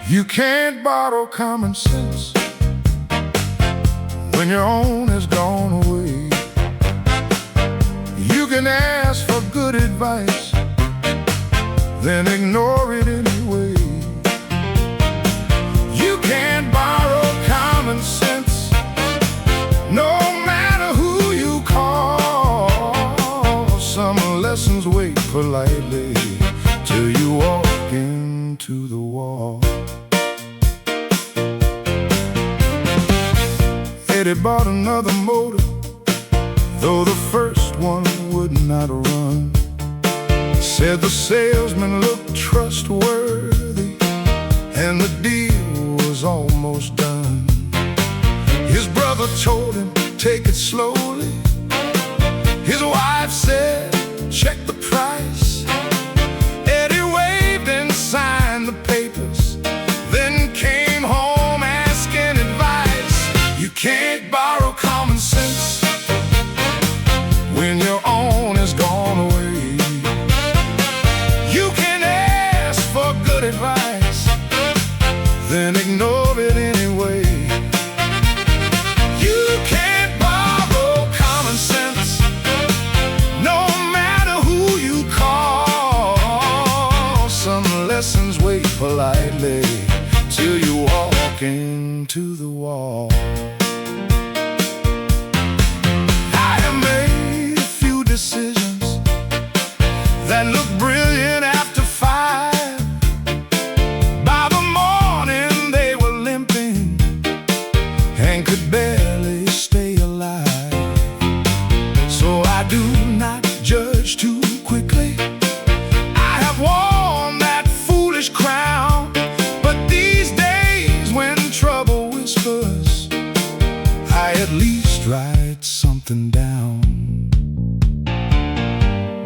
You can't borrow common sense when your own has gone away. You can ask for good advice, then ignore it anyway. You can't borrow common sense, no matter who you call. Some lessons wait politely till you walk into the wall. Eddie bought another motor, though the first one would not run. Said the salesman looked trustworthy, and the deal was almost done. His brother told him, take it slowly. His wife said, check the price. Eddie waved and signed the papers, then came home asking advice. You can't borrow common sense when your own has gone away. You can ask for good advice, then ignore it anyway. You can't borrow common sense, no matter who you call. Some lessons wait politely till you walk into the wall. Decisions that look brilliant after 5. By the morning they were limping and could barely stay alive. So I do not judge too quickly. I have worn that foolish crown, but these days when trouble whispers, I at least write something down.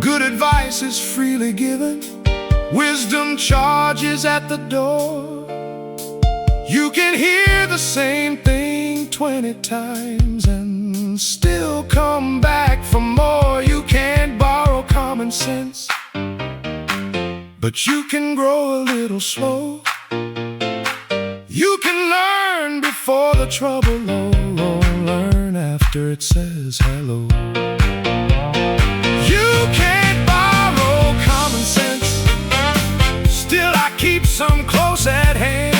Good advice is freely given, wisdom charges at the door. You can hear the same thing 20 times and still come back for more. You can't borrow common sense, but you can grow a little slow. You can learn before the trouble, or learn after it says hello. You can't borrow common sense, still I keep some close at hand.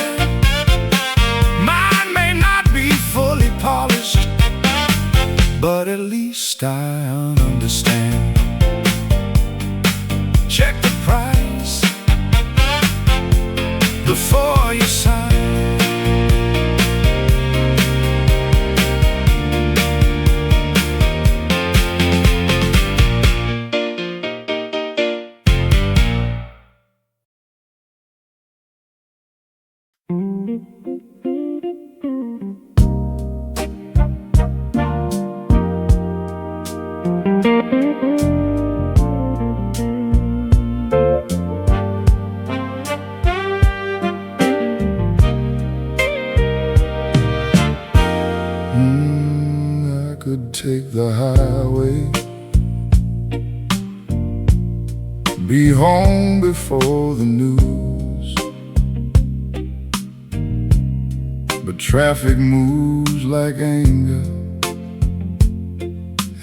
Mine may not be fully polished, but at least I understand. Check the price before you sign. I could take the highway, be home before the news, but traffic moves like anger,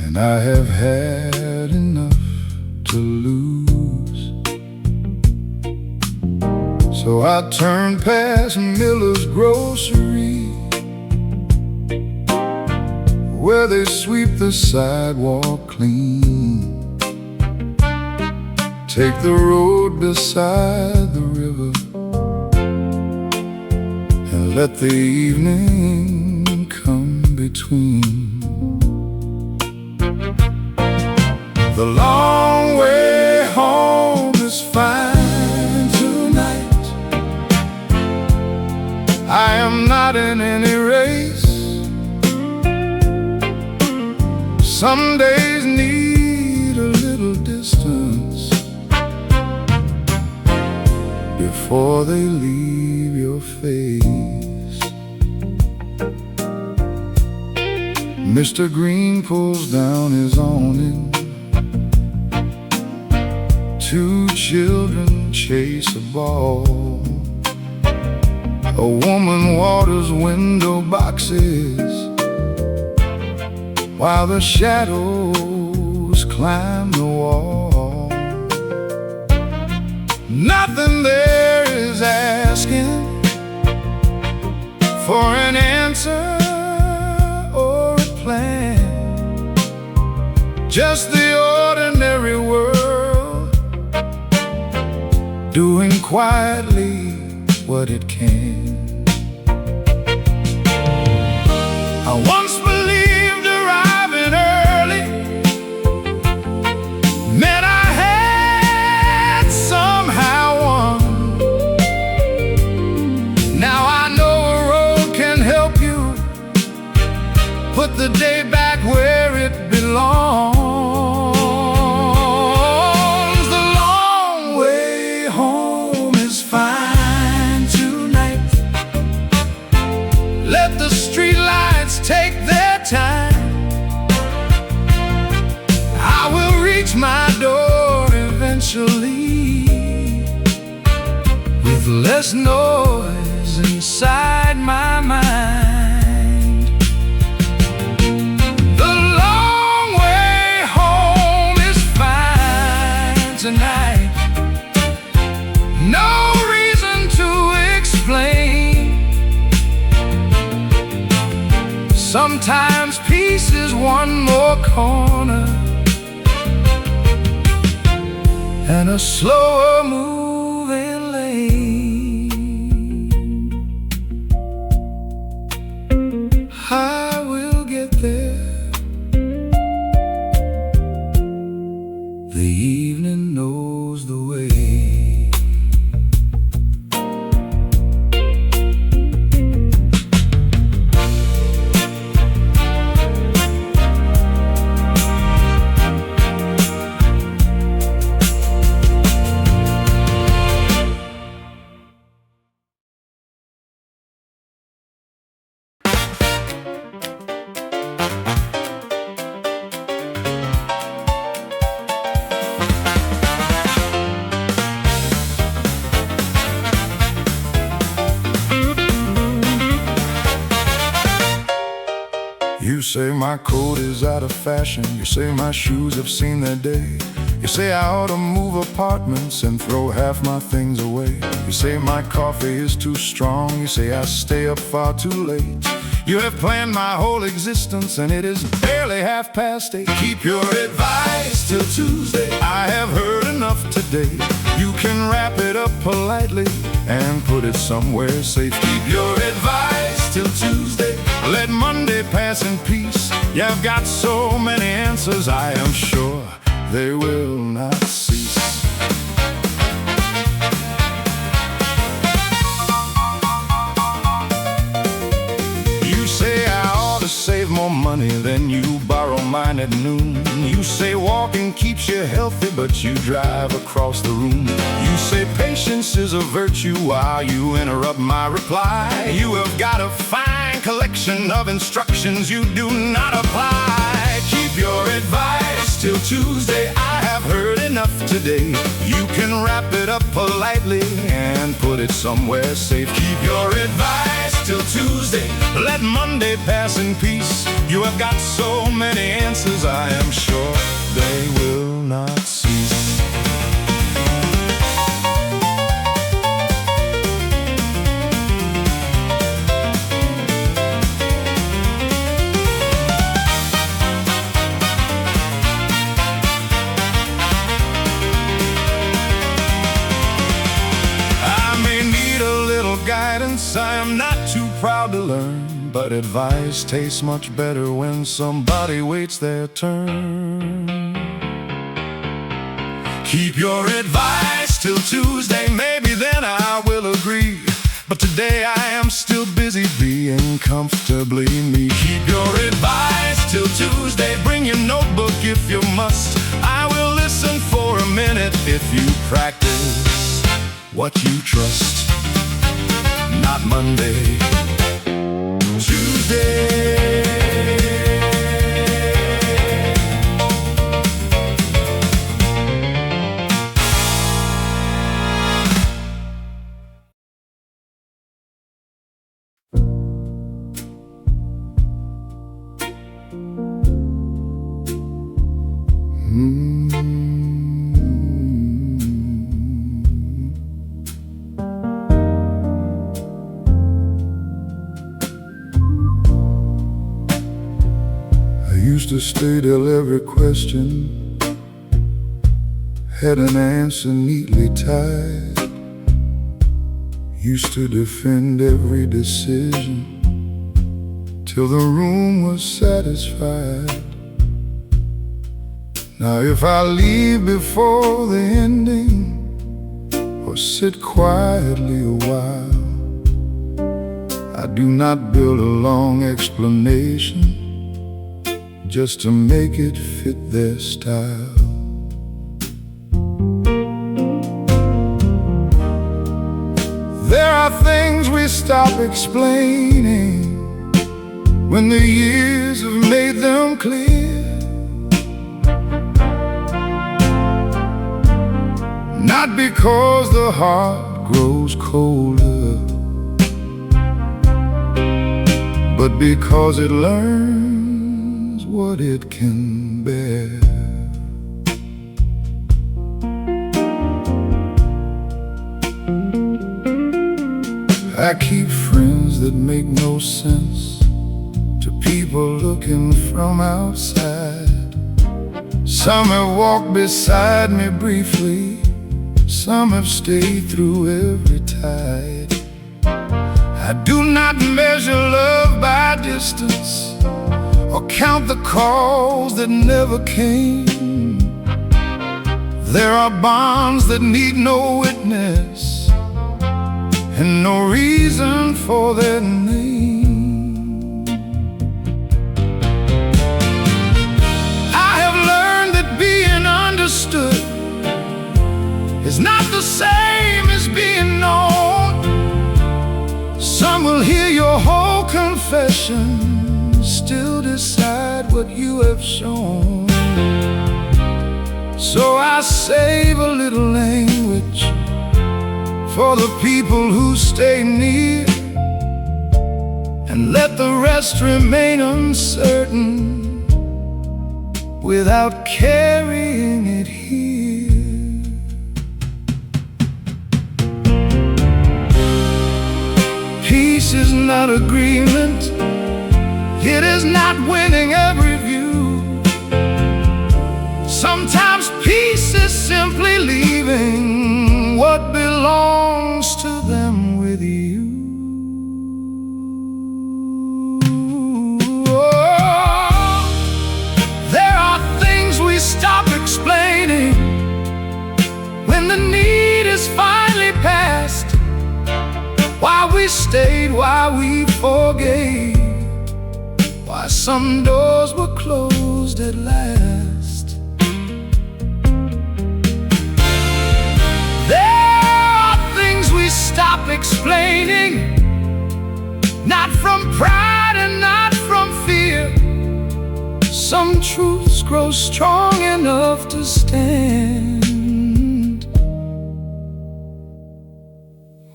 and I have had enough to lose. So I turn past Miller's grocery, where they sweep the sidewalk clean, take the road beside the river, and let the evening come between. The long way home is fine tonight. I am not in any race. Some days need a little distance before they leave your face. Mr. Green pulls down his awning. Two children chase a ball. A woman waters window boxes while the shadows climb the wall. Nothing there is asking for an answer or a plan. Just the ordinary world doing quietly what it can. I once believed arriving early meant I had somehow won. Now I know a road can help you put the day back where it belongs. The long way home is fine tonight. Let the streetlights take their time. I will reach my door eventually, with less noise inside my mind. The long way home is fine tonight. No reason to explain. Sometimes peace is one more corner and a slower moving lane. I will get there. The evening knows the way. You say my coat is out of fashion. You say my shoes have seen their day. You say I ought to move apartments and throw half my things away. You say my coffee is too strong. You say I stay up far too late. You have planned my whole existence and it is barely 8:30. Keep your advice till Tuesday. I have heard enough today. You can wrap it up politely and put it somewhere safe. Keep your advice till Tuesday. Let Monday pass in peace. You've got so many answers, I am sure they will not cease. You say I ought to save more money than you borrow mine at noon. You say walking keeps you healthy, but you drive across the room. You say patience is a virtue while you interrupt my reply. You have got a fine collection of instructions you do not apply. Keep your advice till Tuesday. I have heard enough today. You can wrap it up politely and put it somewhere safe. Keep your advice till Tuesday. Let Monday pass in peace. You have got so many answers, I am sure they will not cease. Guidance, I am not too proud to learn, but advice tastes much better when somebody waits their turn. Keep your advice till Tuesday, maybe then I will agree. But today I am still busy being comfortably me. Keep your advice till Tuesday, bring your notebook if you must. I will listen for a minute if you practice what you trust. Not Monday, Tuesday. Used to stay till every question had an answer neatly tied. Used to defend every decision till the room was satisfied. Now if I leave before the ending, or sit quietly a while, I do not build a long explanation just to make it fit their style. There are things we stop explaining when the years have made them clear. Not because the heart grows colder, but because it learns what it can bear. I keep friends that make no sense to people looking from outside. Some have walked beside me briefly, some have stayed through every tide. I do not measure love by distance or count the calls that never came. There are bonds that need no witness and no reason for their name. I have learned that being understood is not the same as being known. Some will hear your whole confession, still decide what you have shown. So I save a little language for the people who stay near, and let the rest remain uncertain without carrying it here. Peace is not agreement, it is not winning every view. Sometimes peace is simply leaving what belongs to them with you. Oh, there are things we stop explaining when the need is finally past. Why we stayed, why we forgave, why some doors were closed at last. Stop explaining, not from pride and not from fear. Some truths grow strong enough to stand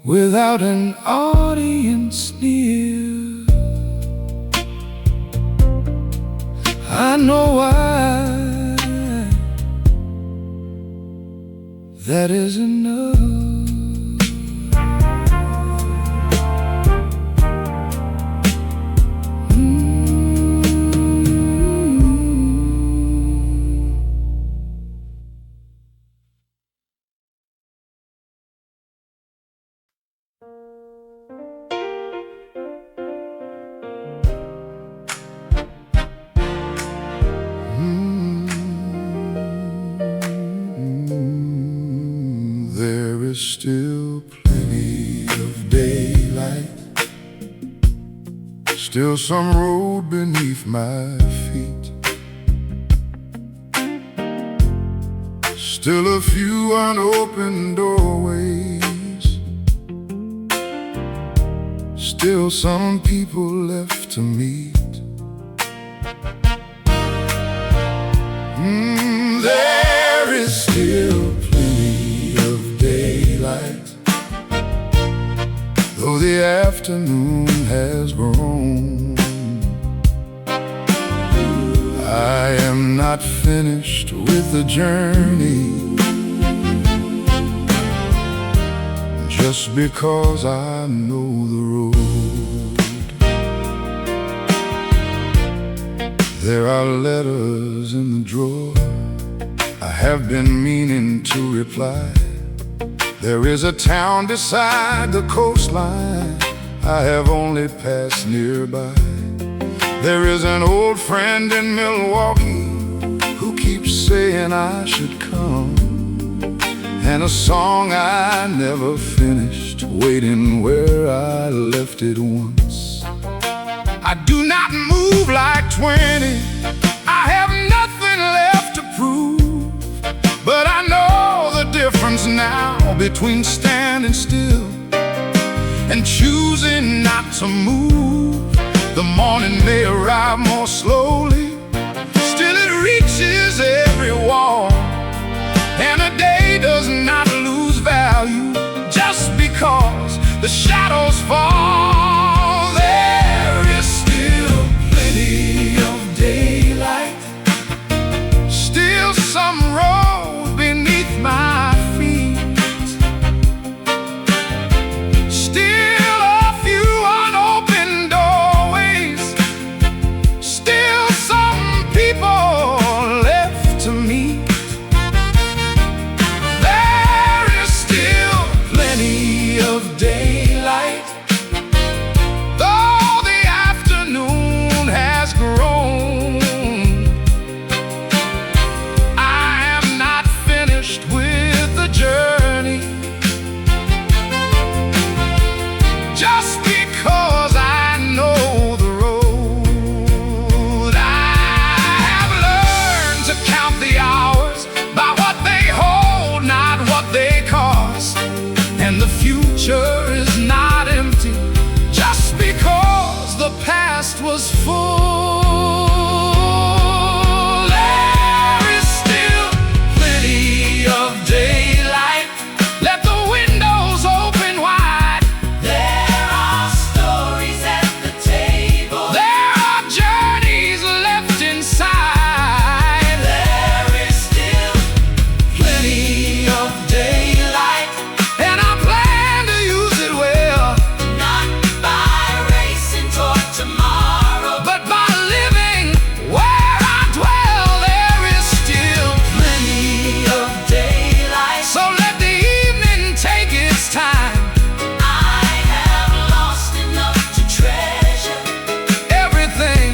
without an audience near. I know why that is enough. There is still plenty of daylight, still some road beneath my feet, still a few unopened doorways, still some people left to meet. There is still plenty of daylight, though the afternoon has grown. I am not finished with the journey just because I know the road. There are letters in the drawer I have been meaning to reply. There is a town beside the coastline I have only passed nearby. There is an old friend in Milwaukee who keeps saying I should come, and a song I never finished, waiting where I left it once. I do not move like 20, I have nothing left to prove, but I know the difference now between standing still and choosing not to move. The morning may arrive more slowly, still it reaches every wall, and a day does not lose value just because the shadows fall. There is still plenty of daylight, still some road beneath my feet, still a few unopened doorways, still some people left to meet. There is still plenty of daylight, though the afternoon has grown. I am not finished with the journey just because I know the road. I have learned to count the hours by what they hold, not what they cost. And the future is not empty just because the past was full. There is still plenty of daylight, let the windows open wide. There are stories at the table, there are journeys left inside. There is still plenty of daylight, and I plan to use it well, not by racing toward tomorrow, but by living where I dwell. There is still plenty of daylight, so let the evening take its time. I have lost enough to treasure everything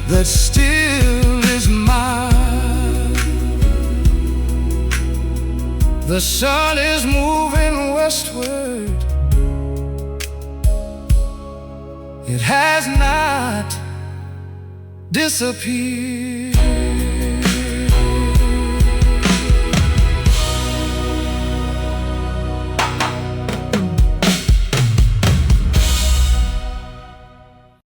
that still is mine. The sun is moving westward, it has not disappeared.